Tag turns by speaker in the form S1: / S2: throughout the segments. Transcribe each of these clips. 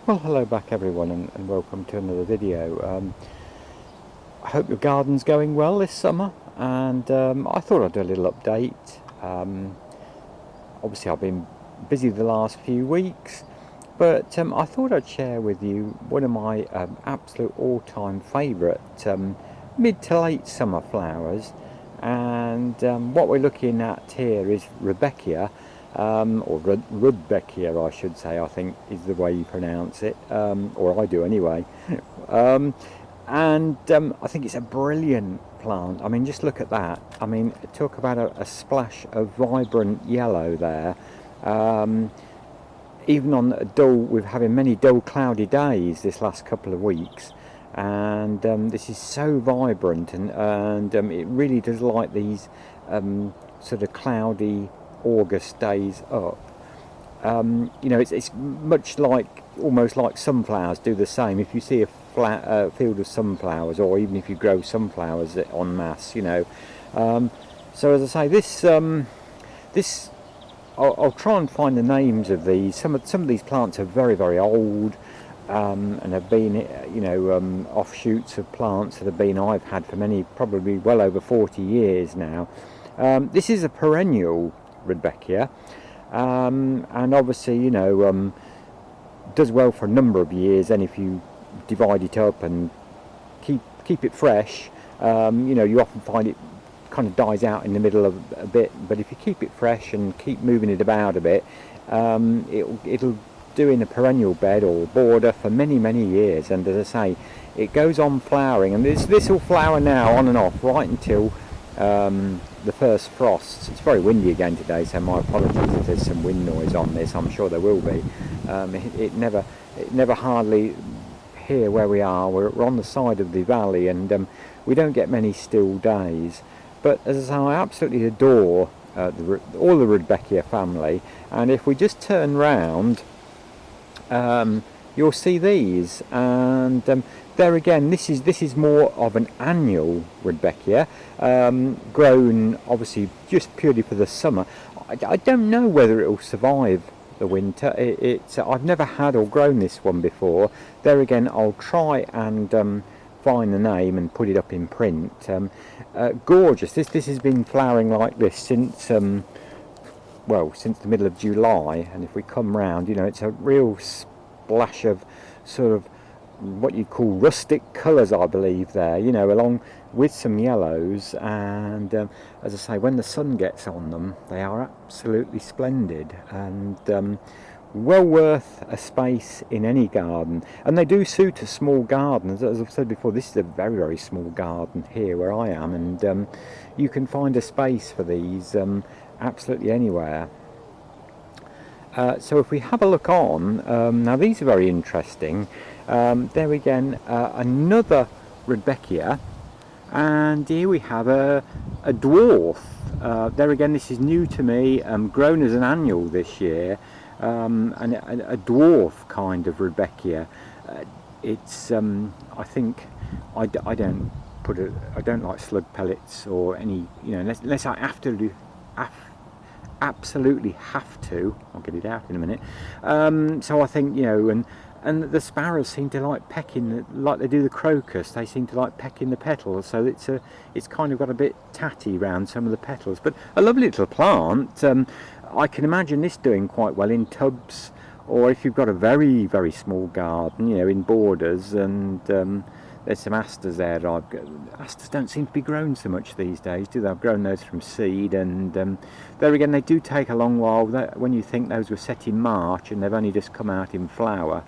S1: Well, hello back everyone, and welcome to another video. I hope your garden's going well this summer, and I thought I'd do a little update. Obviously I've been busy the last few weeks, but I thought I'd share with you one of my absolute all-time favourite mid to late summer flowers. And what we're looking at here is Rudbeckia, or Rudbeckia I should say, I think is the way you pronounce it, or I do anyway. I think it's a brilliant plant. I mean, just look at that. I mean, talk about a splash of vibrant yellow there. Even on a dull, we're having many dull cloudy days this last couple of weeks, and this is so vibrant, and it really does light these sort of cloudy August days up. You know, it's much like, almost like sunflowers do the same. If you see a field of sunflowers, or even if you grow sunflowers en masse, you know. So as I say, this I'll try and find the names of these. Some of these plants are very, very old, and have been, you know, offshoots of plants that have been I've had for probably well over 40 years now. This is a perennial Rudbeckia, and obviously, you know, does well for a number of years. And if you divide it up and keep it fresh, you know, you often find it kind of dies out in the middle of a bit, but if you keep it fresh and keep moving it about a bit, it'll do in a perennial bed or border for many years. And as I say, it goes on flowering, and this will flower now on and off right until the first frosts. It's very windy again today, so my apologies if there's some wind noise on this. I'm sure there will be. It never hardly, here where we are, we're on the side of the valley, and we don't get many still days. But as I say, I absolutely adore all the Rudbeckia family, and if we just turn round, you'll see these, and there again, this is more of an annual Rudbeckia, grown obviously just purely for the summer. I don't know whether it will survive the winter. I've never had or grown this one before. There again, I'll try and find the name and put it up in print. Gorgeous. This has been flowering like this since well, since the middle of July, and if we come round, you know, it's a real splash of sort of what you call rustic colours, I believe, there, you know, along with some yellows, and as I say, when the sun gets on them, they are absolutely splendid, and well worth a space in any garden. And they do suit a small garden. As I've said before, this is a very small garden here where I am, and you can find a space for these absolutely anywhere. So if we have a look on, now these are very interesting. There again, another Rudbeckia, and here we have a dwarf. There again, this is new to me, grown as an annual this year, and a dwarf kind of Rudbeckia. It's I think I don't like slug pellets or any, you know, unless I absolutely have to. I'll get it out in a minute. So I think, you know, and the sparrows seem to like pecking, like they do the crocus. They seem to like pecking the petals, so it's kind of got a bit tatty around some of the petals, but a lovely little plant. I can imagine this doing quite well in tubs, or if you've got a very small garden, you know, in borders. And there's some asters there. Asters don't seem to be grown so much these days, do they? I've grown those from seed, and there again, they do take a long while. When you think those were set in March and they've only just come out in flower,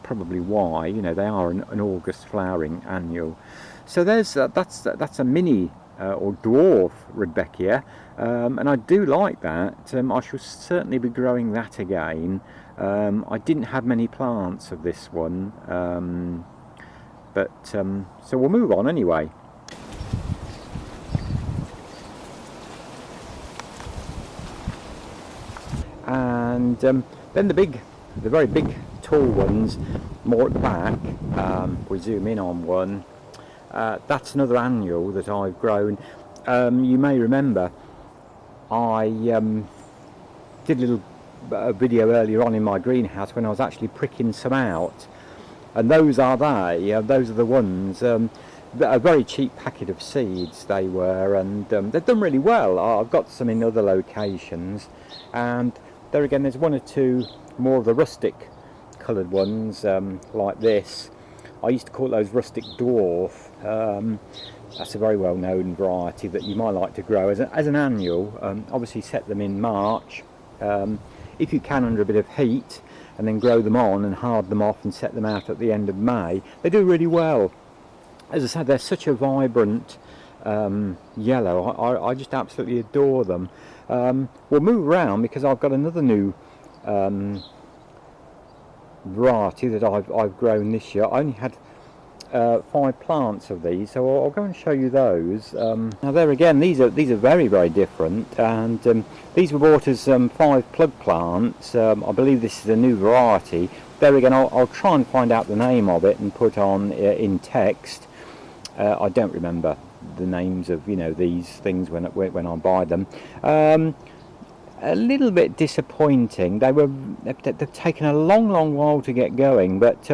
S1: probably why, you know, they are an August flowering annual. So there's that's a mini or dwarf Rudbeckia, and I do like that. I shall certainly be growing that again. I didn't have many plants of this one. But so we'll move on anyway. And then the very big tall ones, more at the back. We zoom in on one. That's another annual that I've grown. You may remember I did a little a video earlier on in my greenhouse when I was actually pricking some out, and those are those are the ones. A very cheap packet of seeds they were, and they've done really well. I've got some in other locations, and there again there's one or two more of the rustic coloured ones, like this. I used to call those rustic dwarf. That's a very well known variety that you might like to grow as an annual. Obviously set them in March, if you can, under a bit of heat, and then grow them on and hard them off and set them out at the end of May. They do really well. As I said, they're such a vibrant yellow. I just absolutely adore them. We'll move around because I've got another new variety that I've grown this year. I only had 5 plants of these, so I'll go and show you those. Now there again, these are very, very different, and these were bought as 5 plug plants. I believe this is a new variety. There again, I'll try and find out the name of it and put on in text. I don't remember the names of these things when I buy them. A little bit disappointing. They've taken a long while to get going, but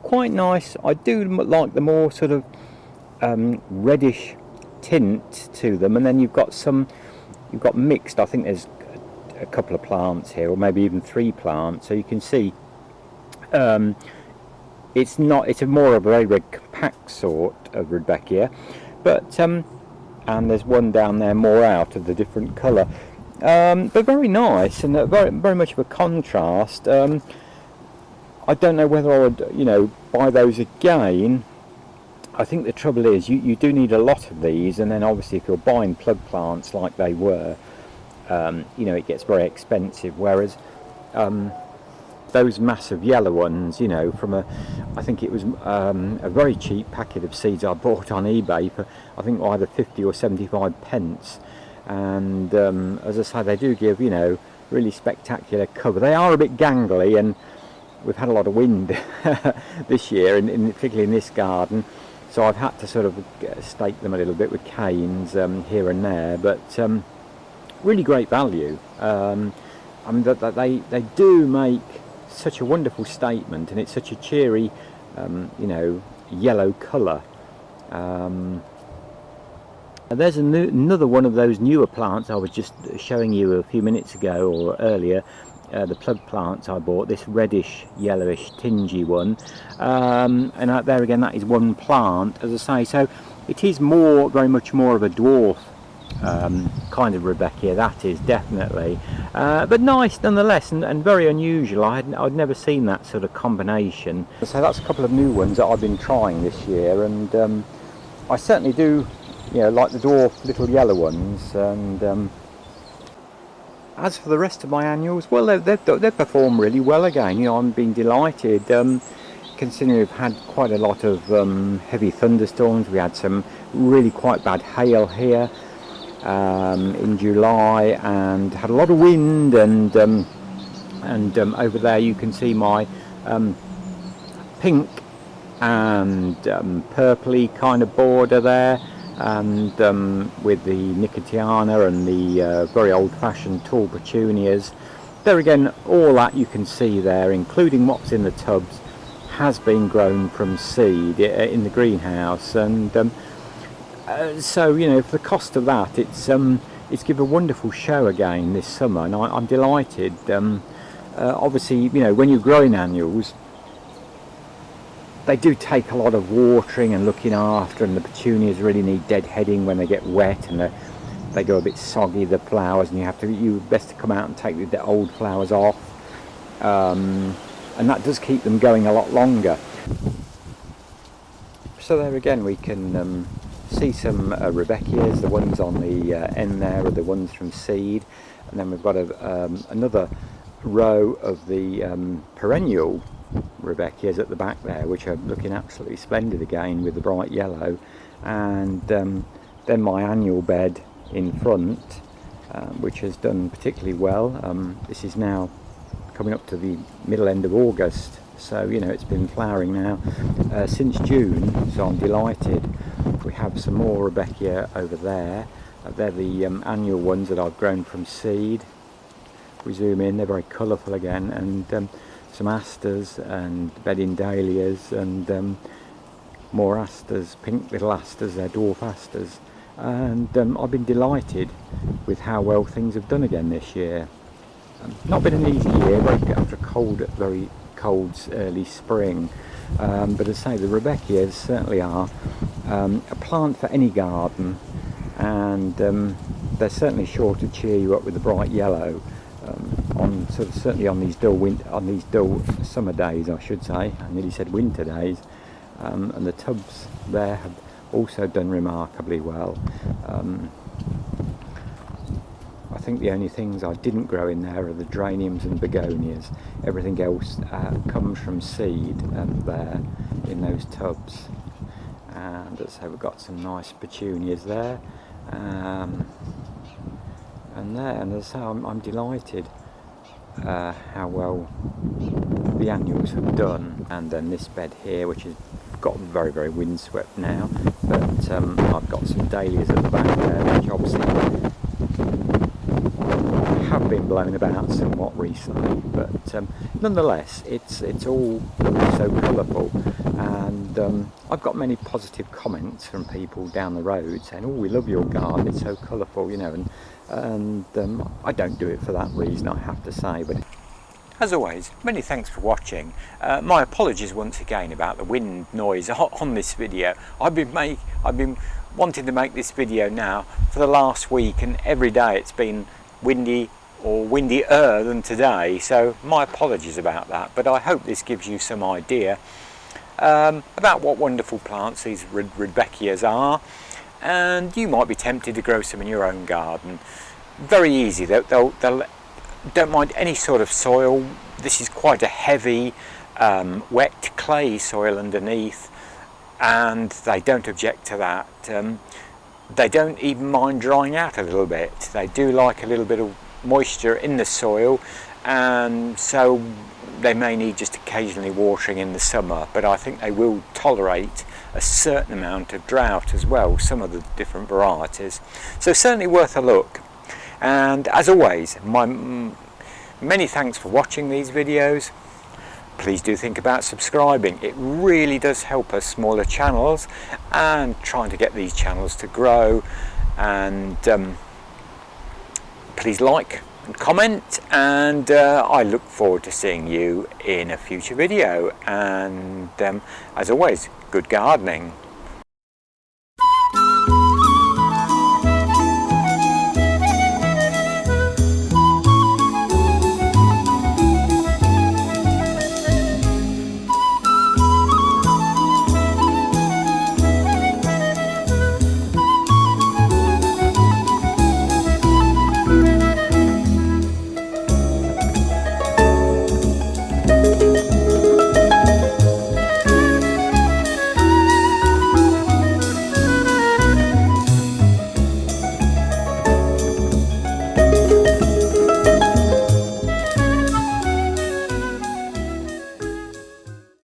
S1: quite nice. I do like the more sort of reddish tint to them, and then you've got mixed. I think there's a couple of plants here, or maybe even 3 plants, so you can see it's more of a very compact sort of Rudbeckia, but and there's one down there more out of the different colour. But very nice, and very much of a contrast. I don't know whether I would, buy those again. I think the trouble is you do need a lot of these, and then obviously if you're buying plug plants like they were, it gets very expensive. Whereas those massive yellow ones, from I think it was a very cheap packet of seeds I bought on eBay for I think either 50 or 75 pence. And as I say, they do give really spectacular cover. They are a bit gangly, and we've had a lot of wind this year, particularly in this garden, so I've had to sort of stake them a little bit with canes here and there, but really great value. I mean, they do make such a wonderful statement, and it's such a cheery yellow colour. There's another one of those newer plants I was just showing you a few minutes ago or earlier, the plug plants I bought, this reddish yellowish tingy one, and there again that is 1 plant, as I say, so it is very much more of a dwarf kind of Rudbeckia, that is definitely, but nice nonetheless, and very unusual. I'd never seen that sort of combination. So that's a couple of new ones that I've been trying this year, and I certainly do like the dwarf little yellow ones. And as for the rest of my annuals, well, they've performed really well again. I'm being delighted, considering we've had quite a lot of heavy thunderstorms. We had some really quite bad hail here in July, and had a lot of wind, and over there you can see my pink and purpley kind of border there, and with the Nicotiana and the very old-fashioned tall petunias. There again, all that you can see there, including what's in the tubs, has been grown from seed in the greenhouse, and so for the cost of that, it's given a wonderful show again this summer, and I'm delighted. Obviously, when you're growing annuals, they do take a lot of watering and looking after, and the petunias really need deadheading when they get wet, and they go a bit soggy, the flowers, and you best to come out and take the old flowers off, and that does keep them going a lot longer. So there again we can see some Rudbeckias. The ones on the end there are the ones from seed, and then we've got another row of the perennial Rudbeckias at the back there, which are looking absolutely splendid again with the bright yellow, and then my annual bed in front, which has done particularly well. This is now coming up to the middle end of August, so it's been flowering now since June, so I'm delighted. We have some more Rudbeckia over there. They're the annual ones that I've grown from seed. if we zoom in, they're very colourful again, and some asters and bedding dahlias, and more asters, pink little asters, they're dwarf asters, and I've been delighted with how well things have done again this year. Not been an easy year, after a very cold early spring, but as I say, the Rudbeckias certainly are a plant for any garden, and they're certainly sure to cheer you up with the bright yellow certainly on these dull summer days, I should say. I nearly said winter days, and the tubs there have also done remarkably well. I think the only things I didn't grow in there are the geraniums and begonias. Everything else comes from seed there in those tubs. And as I say, we've got some nice petunias there, and as I say, I'm delighted how well the annuals have done. And then this bed here, which has got very, very windswept now, but I've got some dahlias at the back there, which obviously have been blown about somewhat recently, but nonetheless it's all so colourful, and I've got many positive comments from people down the road saying, oh, we love your garden, it's so colourful, you know, and I don't do it for that reason, I have to say. But as always, many thanks for watching. My apologies once again about the wind noise on this video. I've been wanting to make this video now for the last week, and every day it's been windy or windier than today, so my apologies about that, but I hope this gives you some idea about what wonderful plants these Rudbeckias are, and you might be tempted to grow some in your own garden. Very easy. They'll don't mind any sort of soil. This is quite a heavy wet clay soil underneath, and they don't object to that. They don't even mind drying out a little bit. They do like a little bit of moisture in the soil, and so they may need just occasionally watering in the summer, but I think they will tolerate a certain amount of drought as well, some of the different varieties. So certainly worth a look. And as always, many thanks for watching these videos. Please do think about subscribing. It really does help us smaller channels and trying to get these channels to grow. And please like and comment, and I look forward to seeing you in a future video. And as always, good gardening.